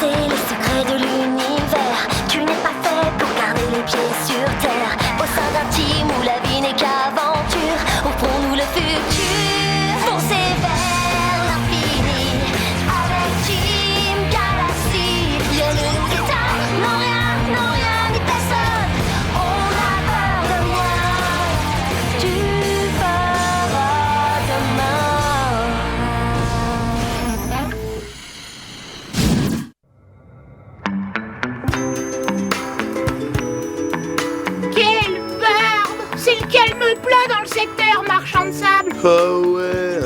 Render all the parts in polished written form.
C'est les secrets de l'univers. Tu n'es pas fait pour garder les pieds sur terre. Au sein d'un team où la vie n'est qu'aventure, offrons-nous le futur. Foncez vers l'infini avec Team Galaxy. Rien ne nous déteint, non rien ni personne. On a peur de rien. Tu feras demain. Quelle barbe! C'est le calme plat dans le secteur, marchand de sable. Oh ouais.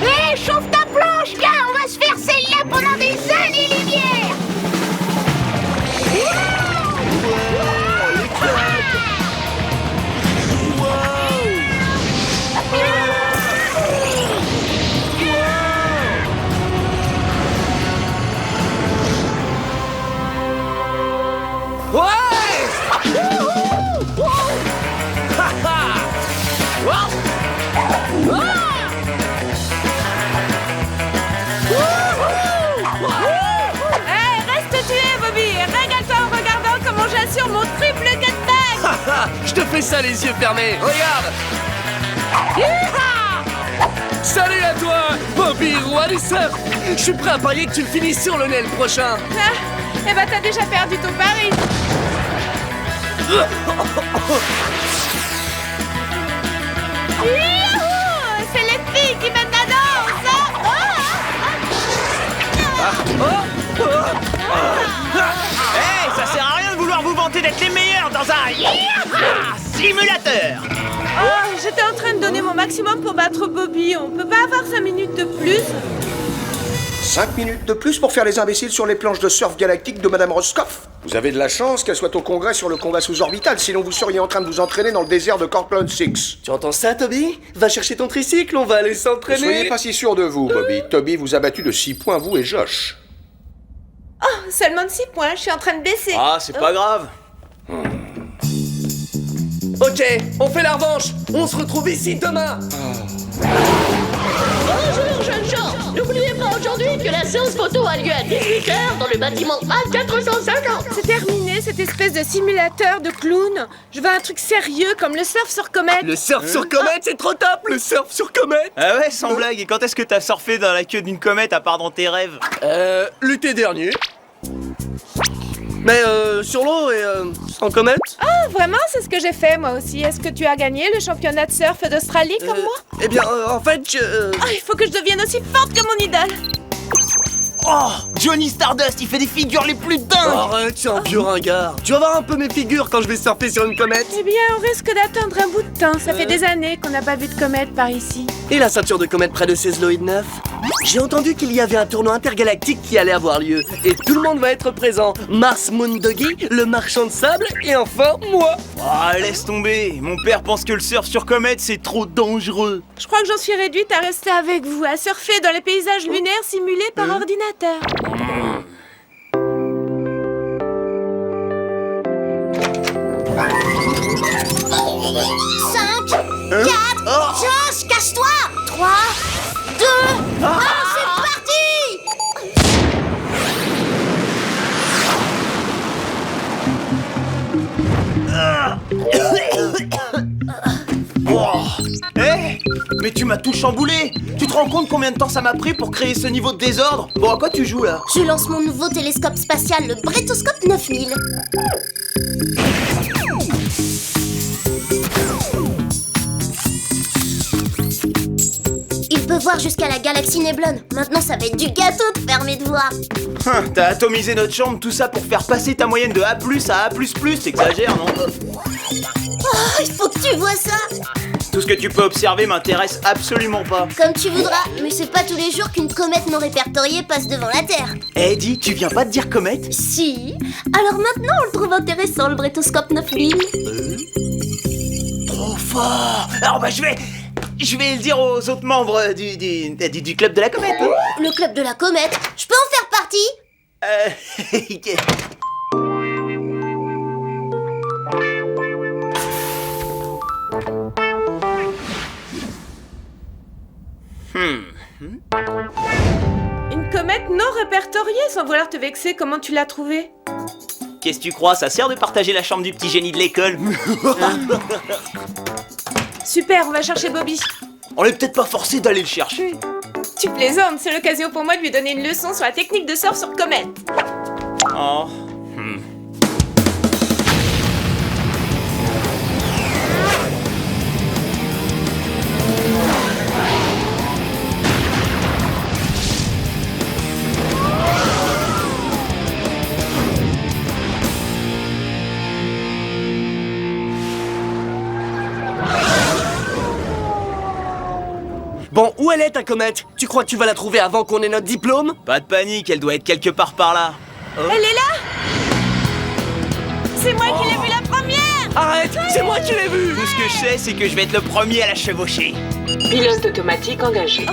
Hé, chauffe ta planche, gars! On va se faire celle-là pendant des années-lumière! Hey, reste tué, Bobby! Régale-toi en regardant comment j'assure mon triple cutback! Haha, je te fais ça les yeux fermés, regarde. Salut à toi, Bobby, roi du surf. Je suis prêt à parier que tu le finis sur le nez le prochain. Ah, eh ben t'as déjà perdu ton pari! Youhou! C'est les filles qui mènent la danse! Hey, ça sert à rien de vouloir vous vanter d'être les meilleurs dans un simulateur. Oh, j'étais en train de donner mon maximum pour battre Bobby. On peut pas avoir 5 minutes de plus? 5 minutes de plus pour faire les imbéciles sur les planches de surf galactique de Madame Roscoff. Vous avez de la chance qu'elle soit au congrès sur le combat sous-orbital, sinon vous seriez en train de vous entraîner dans le désert de Cortland 6. Tu entends ça, Toby? Va chercher ton tricycle, on va aller Ne s'entraîner. soyez pas si sûr de vous, Bobby. Toby vous a battu de 6 points, vous et Josh. Oh, seulement de 6 points, je suis en train de baisser. Ah, c'est pas grave. Ok, on fait la revanche. On se retrouve ici demain. Bonjour jeunes gens. N'oubliez pas aujourd'hui que la séance photo a lieu à 18h dans le bâtiment A450. C'est terminé, cette espèce de simulateur de clown. Je veux un truc sérieux comme le surf sur comète. Le surf sur comète, c'est trop top. Le surf sur comète. Ah ouais, sans blague. Et quand est-ce que t'as surfé dans la queue d'une comète à part dans tes rêves? L'été dernier. Mais sur l'eau et sans comète. Ah, vraiment, c'est ce que j'ai fait moi aussi. Est-ce que tu as gagné le championnat de surf d'Australie comme moi? Eh bien, en fait, Ah, il faut que je devienne aussi forte que mon idole. Oh, Johnny Stardust, il fait des figures les plus dingues. Arrête, c'est un vieux ringard. Tu vas voir un peu mes figures quand je vais surfer sur une comète. Eh bien, on risque d'attendre un bout de temps. Ça fait des années qu'on n'a pas vu de comète par ici. Et la ceinture de comète près de Césloïde 9? J'ai entendu qu'il y avait un tournoi intergalactique qui allait avoir lieu. Et tout le monde va être présent. Mars Moondoggy, le marchand de sable, et enfin, moi. Ah, laisse tomber. Mon père pense que le surf sur comète, c'est trop dangereux. Je crois que j'en suis réduite à rester avec vous, à surfer dans les paysages lunaires simulés par ordinateur. 5, 4, Josh, cache-toi. 3, 2, 1, c'est parti. Eh, mais tu m'as tout chamboulé. Tu te rends compte combien de temps ça m'a pris pour créer ce niveau de désordre? Bon, à quoi tu joues là? Je lance mon nouveau télescope spatial, le Bretoscope 9000. Il peut voir jusqu'à la galaxie Neblon. Maintenant, ça va être du gâteau de faire mes devoirs. T'as atomisé notre chambre, tout ça pour faire passer ta moyenne de A+ à A++, t'exagères, non? Oh, il faut que tu vois ça. Tout ce que tu peux observer m'intéresse absolument pas. Comme tu voudras, mais c'est pas tous les jours qu'une comète non répertoriée passe devant la Terre. Eh, dis, tu viens pas de dire comète? Si. Alors maintenant, on le trouve intéressant, le Bretoscope 9000. Trop fort. Alors bah je vais le dire aux autres membres du club de la comète. Hein. Le club de la comète, je peux en faire partie? Une comète comète non répertoriée. Sans vouloir te vexer, comment tu l'as trouvée? Qu'est-ce que tu crois, ça sert de partager la chambre du petit génie de l'école? Super, on va chercher Bobby. On est peut-être pas forcé d'aller le chercher. Tu plaisantes, c'est l'occasion pour moi de lui donner une leçon sur la technique de surf sur comète. Oh. Bon, où elle est ta comète? Tu crois que tu vas la trouver avant qu'on ait notre diplôme? Pas de panique, elle doit être quelque part par là. Elle est là? C'est moi qui l'ai vue la première! Arrête, c'est moi qui l'ai vu! Tout ce que je sais, c'est que je vais être le premier à la chevaucher. Pilote automatique engagé.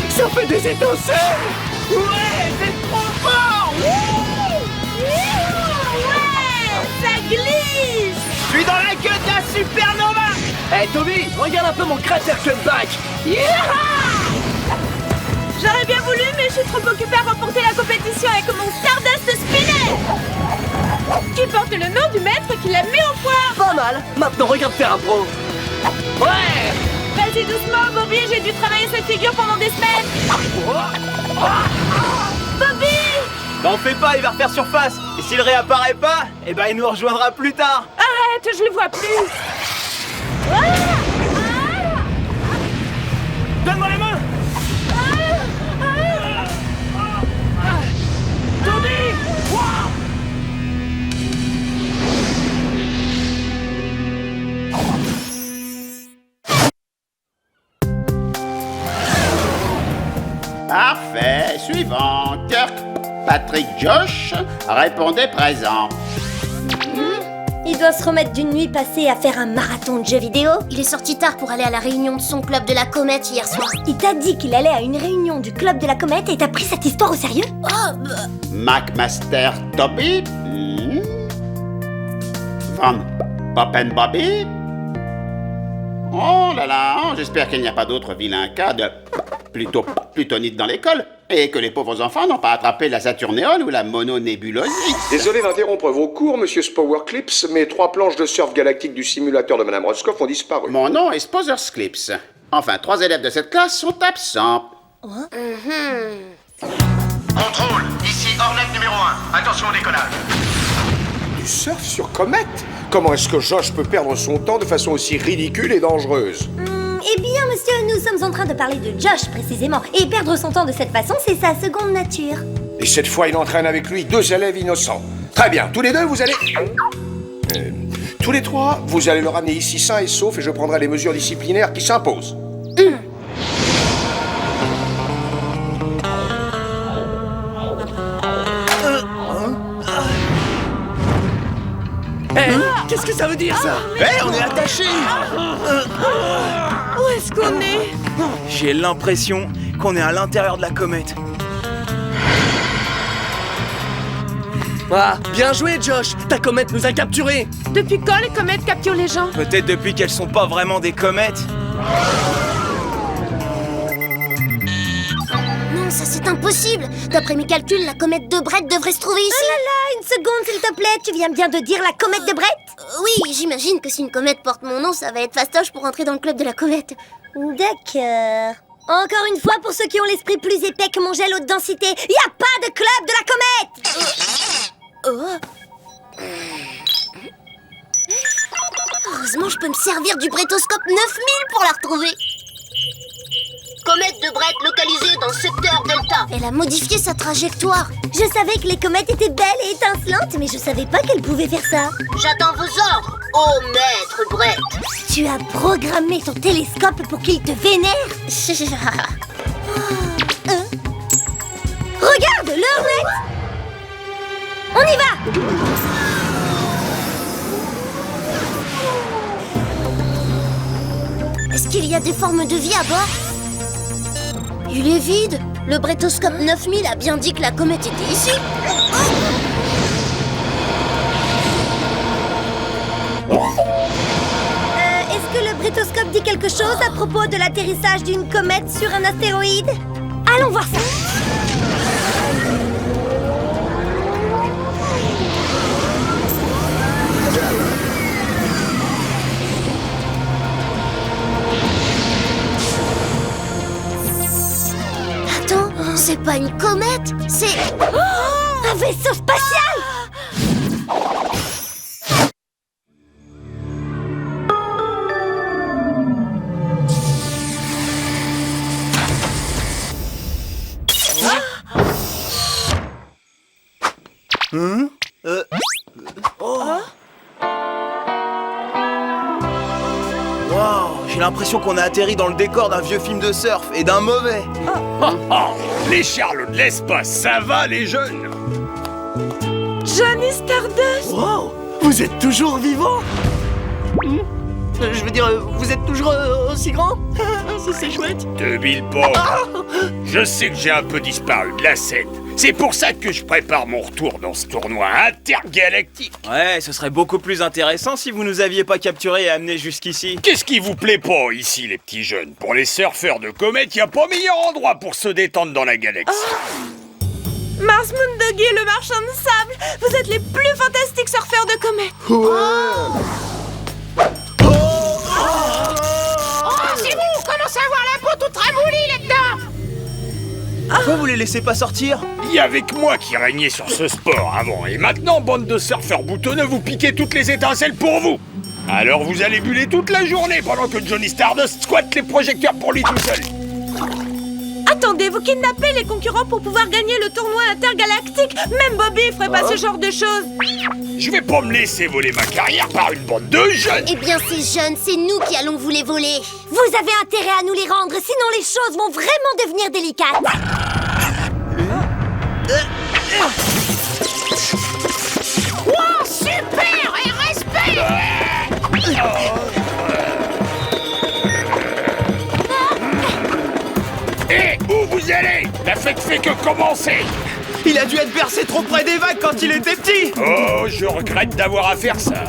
Ça fait des étincelles! Ouais, c'est trop fort! Ouais! Ça glisse! Je suis dans la queue de la supernova! Hey Toby, regarde un peu mon cratère cutback! J'aurais bien voulu, mais je suis trop occupée à remporter la compétition avec mon Stardust Spinner! Qui porte le nom du maître qui l'a mis au point! Pas mal! Maintenant regarde faire un pro! Ouais! Vas-y doucement, Bobby, j'ai dû travailler cette figure pendant des semaines! Bobby! T'en fais pas, il va refaire surface. Et s'il réapparaît pas, eh ben il nous rejoindra plus tard. Arrête, je le vois plus! Donne-moi la main! Parfait. Suivant. Kirk, Patrick, Josh, répondez présent. Il doit se remettre d'une nuit passée à faire un marathon de jeux vidéo. Il est sorti tard pour aller à la réunion de son club de la comète hier soir. Il t'a dit qu'il allait à une réunion du club de la comète et t'as pris cette histoire au sérieux? McMaster Toby. Van Poppen Bobby. Oh là là, j'espère qu'il n'y a pas d'autres vilains cas de plutonite dans l'école et que les pauvres enfants n'ont pas attrapé la saturnéole ou la mononébulosie. Désolé d'interrompre vos cours, monsieur Spowerclips, mais 3 planches de surf galactique du simulateur de Madame Roscoff ont disparu. Mon nom est Sposersclips. Enfin, 3 élèves de cette classe sont absents. Contrôle, ici Hornet numéro 1. Attention au décollage. Du surf sur comète? Comment est-ce que Josh peut perdre son temps de façon aussi ridicule et dangereuse? Eh bien, monsieur, nous sommes en train de parler de Josh, précisément. Et perdre son temps de cette façon, c'est sa seconde nature. Et cette fois, il entraîne avec lui 2 élèves innocents. Très bien, tous les deux, vous allez... tous les 3, vous allez le ramener ici sain et sauf et je prendrai les mesures disciplinaires qui s'imposent. Qu'est-ce que ça veut dire ça? On est attachés! Où est-ce qu'on est? J'ai l'impression qu'on est à l'intérieur de la comète. Ah, bien joué Josh! Ta comète nous a capturés! Depuis quand les comètes capturent les gens? Peut-être depuis qu'elles sont pas vraiment des comètes. Non, ça c'est impossible. D'après mes calculs, la comète de Brett devrait se trouver ici. Oh là là, une seconde s'il te plaît, tu viens bien de dire la comète de Brett? Oui, j'imagine que si une comète porte mon nom, ça va être fastoche pour entrer dans le club de la comète. D'accord. Encore une fois, pour ceux qui ont l'esprit plus épais que mon gel haute densité, y a pas de club de la comète! Heureusement, je peux me servir du brétoscope 9000 pour la retrouver. Comète de Brett localisée dans secteur Delta. Elle a modifié sa trajectoire. Je savais que les comètes étaient belles et étincelantes, mais je savais pas qu'elles pouvaient faire ça. J'attends vos ordres, ô maître Brett. Tu as programmé ton télescope pour qu'il te vénère? Regarde, le Hornet! On y va! Est-ce qu'il y a des formes de vie à bord? Il est vide. Le brétoscope 9000 a bien dit que la comète était ici. Est-ce que le brétoscope dit quelque chose à propos de l'atterrissage d'une comète sur un astéroïde? Allons voir ça. Attends, c'est pas une comète, c'est un vaisseau spatial! Wow, j'ai l'impression qu'on a atterri dans le décor d'un vieux film de surf et d'un mauvais. Les charlots de l'espace, ça va les jeunes? Johnny Stardust! Wow! Vous êtes toujours vivant? Je veux dire, vous êtes toujours aussi grand? C'est chouette. Te bile pas. Je sais que j'ai un peu disparu de la scène. C'est pour ça que je prépare mon retour dans ce tournoi intergalactique. Ouais, ce serait beaucoup plus intéressant si vous nous aviez pas capturés et amenés jusqu'ici. Qu'est-ce qui vous plaît pas ici, les petits jeunes? Pour les surfeurs de comètes, y a pas meilleur endroit pour se détendre dans la galaxie. Mars Moondoggy, le marchand de sable, vous êtes les plus fantastiques surfeurs de comètes. C'est bon, on commence à avoir la peau toute ramollie là-dedans. Pourquoi vous les laissez pas sortir? Y a avec moi qui régnait sur ce sport avant, et maintenant, bande de surfeurs boutonneux, vous piquez toutes les étincelles pour vous. Alors vous allez buller toute la journée pendant que Johnny Stardust squatte les projecteurs pour lui tout seul. Attendez, vous kidnappez les concurrents pour pouvoir gagner le tournoi intergalactique. Même Bobby ferait pas ce genre de choses. Je vais pas me laisser voler ma carrière par une bande de jeunes. Eh bien, ces jeunes, c'est nous qui allons vous les voler. Vous avez intérêt à nous les rendre, sinon les choses vont vraiment devenir délicates. Wow, super et respect. Hé, où vous allez? La fête fait que commencer. Il a dû être bercé trop près des vagues quand il était petit. Oh, je regrette d'avoir à faire ça.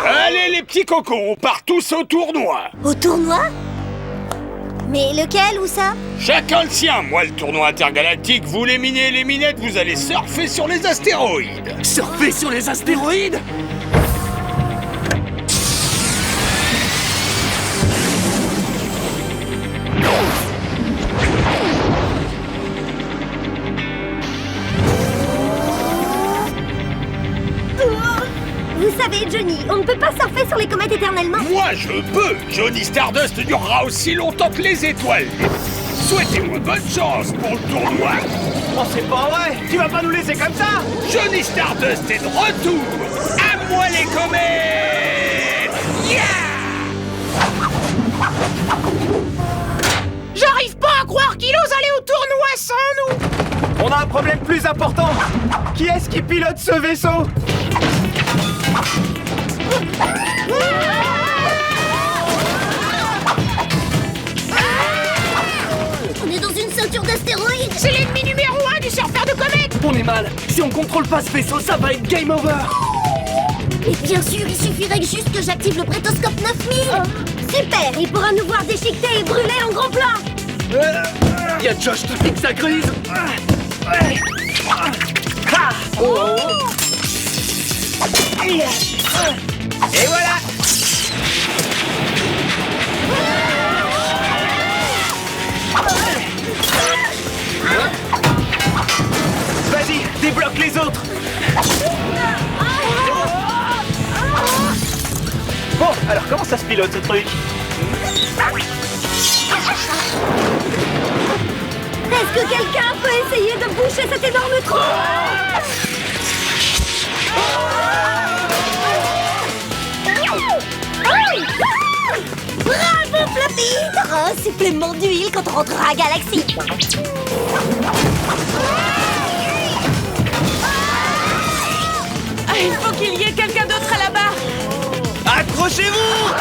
Allez les petits cocos, on part tous au tournoi. Au tournoi? Mais lequel, où ça? Chacun le sien. Moi, le tournoi intergalactique, vous les minés et les minettes, vous allez surfer sur les astéroïdes. Surfer sur les astéroïdes? Vous savez, Johnny, on ne peut pas surfer sur les comètes éternellement. Moi, je peux. Johnny Stardust durera aussi longtemps que les étoiles. Souhaitez-moi bonne chance pour le tournoi. Oh, c'est pas vrai. Tu vas pas nous laisser comme ça. Johnny Stardust est de retour. À moi les comètes. Yeah! J'arrive pas à croire qu'il ose aller au tournoi sans nous. On a un problème plus important. Qui est-ce qui pilote ce vaisseau? On est dans une ceinture d'astéroïdes. C'est l'ennemi numéro 1 du surfeur de comète. On est mal. Si on contrôle pas ce vaisseau, ça va être game over. Et bien sûr, il suffirait juste que j'active le brétoscope 9000. Super, il pourra nous voir déchiqueter et brûler en gros plan. Y a Josh qui fixe sa grise. Et voilà. Vas-y, débloque les autres. Bon, alors comment ça se pilote ce truc? Est-ce que quelqu'un peut essayer de boucher cet énorme trou? Bravo, Flappy! un supplément d'huile quand on rentrera à Galaxy. Ah, il faut qu'il y ait quelqu'un d'autre à la barre. Accrochez-vous!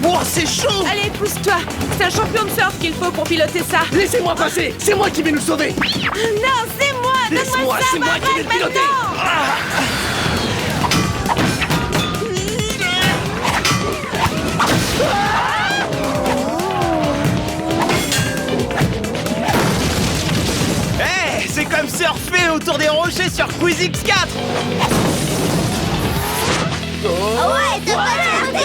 Wow, c'est chaud! Allez, pousse-toi. C'est un champion de surf qu'il faut pour piloter ça. Laissez-moi passer, c'est moi qui vais nous sauver. Non, c'est moi. Laisse-moi, Donne-moi ça, c'est moi qui vais le piloter. Hey, c'est comme surfer autour des rochers sur Quiz X4! Ouais, t'as pas de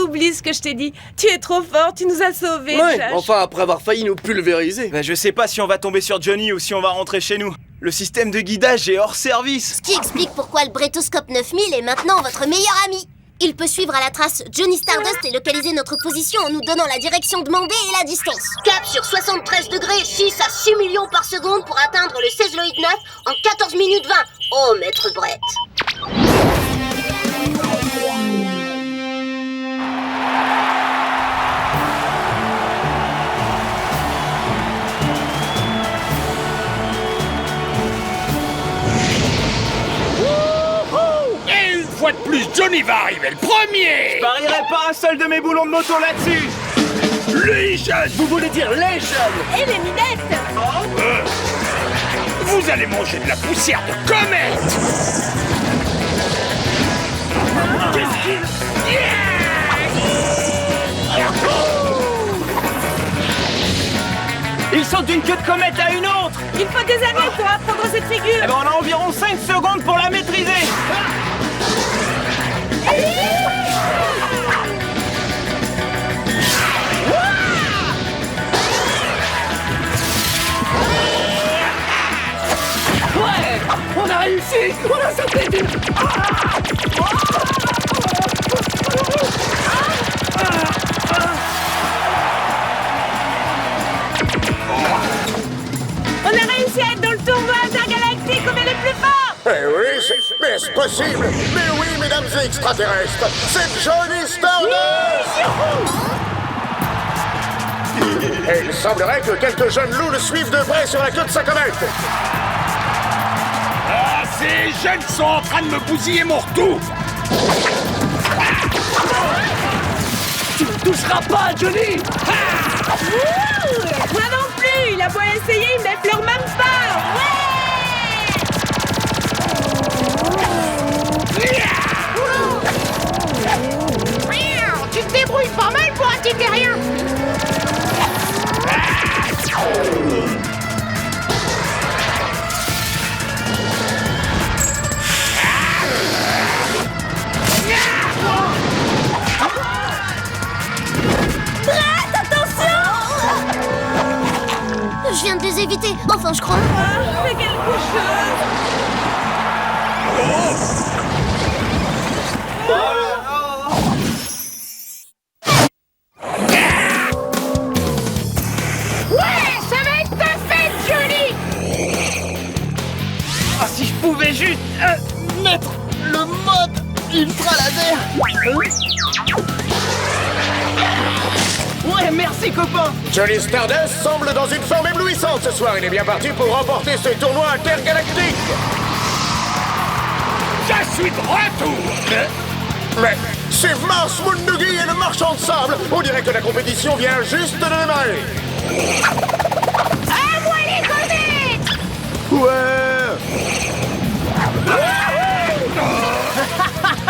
Oublie ce que je t'ai dit. Tu es trop fort, tu nous as sauvés, Ouais, Josh. enfin après avoir failli nous pulvériser. Bah, je sais pas si on va tomber sur Johnny ou si on va rentrer chez nous. Le système de guidage est hors service. Ce qui explique pourquoi le Brétoscope 9000 est maintenant votre meilleur ami. Il peut suivre à la trace Johnny Stardust et localiser notre position en nous donnant la direction demandée et la distance. Cap sur 73 degrés, 6 à 6 millions par seconde pour atteindre le Césloïd 9 en 14 minutes 20. Oh, maître Brett. Et une fois de plus, Johnny va arriver le premier. Je parierais pas un seul de mes boulons de moto là-dessus. Les jeunes. Vous voulez dire les jeunes? Et les minettes. Vous allez manger de la poussière de comète. Qu'est-ce qu'il... Ils sautent d'une queue de comète à une autre. Il faut des années pour apprendre cette figure. Eh ben on a environ 5 secondes pour la maîtriser. Ouais, on a réussi. On a sauté d'une... On a réussi à être dans le tournoi intergalactique, on est les plus forts. Eh oui, mais est-ce possible? Mais oui, mesdames et extraterrestres, c'est Johnny Stardust! Et il semblerait que quelques jeunes loups le suivent de près sur la queue de sa comète. Ah, ces jeunes sont en train de me bousiller mon retour. Tu ne toucheras pas, Johnny. Moi non plus, il a beau essayer, il m'effleure même pas. Tu te débrouilles pas mal pour un petit terrien. Je viens de les éviter, enfin je crois. Fais quelque chose. Ouais, ça va être ta fête, Johnny. Ah, si je pouvais juste mettre le mode ultra laser. Ouais, merci copain. Johnny Stardust semble dans une forme éblouissante ce soir. Il est bien parti pour remporter ce tournoi intergalactique. Je suis de retour. Mais c'est Mars Moondoogie et le marchand de sable. On dirait que la compétition vient juste de démarrer. À moi les comètes. Ouais.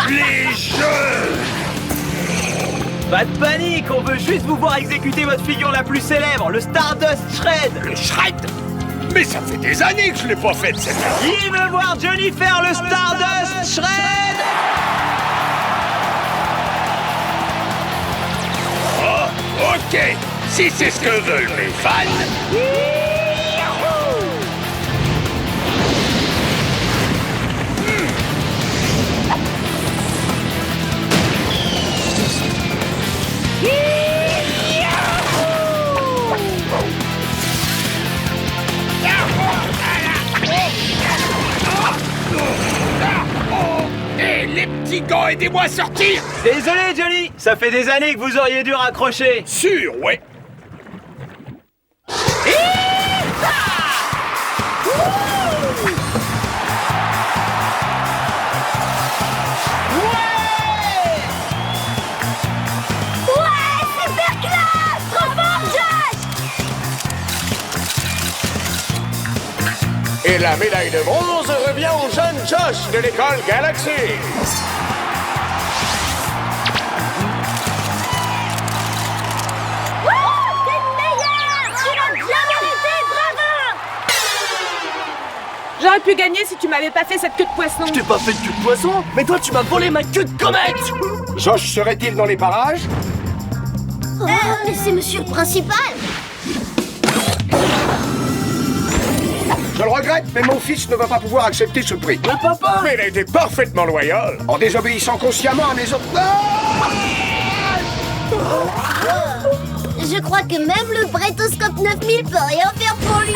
Les jeux. Pas de panique, on veut juste vous voir exécuter votre figure la plus célèbre, le Stardust Shred. Le Shred. Mais ça fait des années que je l'ai pas fait cette année. Qui veut voir Johnny faire le Stardust Shred? Oh, ok. Si c'est ce que veulent mes fans. Et les fatigant, aidez-moi à sortir. Désolé, Johnny. Ça fait des années que vous auriez dû raccrocher. Sûr, ouais. Ouais, super classe! Trop fort, Josh! Et la médaille de bronze revient au jeune Josh de l'école Galaxy. T'es le meilleur! Tu l'as bien mérité, bravo! J'aurais pu gagner si tu m'avais pas fait cette queue de poisson. Je t'ai pas fait de queue de poisson, mais toi tu m'as volé ma queue de comète. Josh serait-il dans les parages? Mais c'est monsieur le principal. Je le regrette, mais mon fils ne va pas pouvoir accepter ce prix. Mais papa! Mais il a été parfaitement loyal, en désobéissant consciemment à mes autres... Je crois que même le brétoscope 9000 peut rien faire pour lui.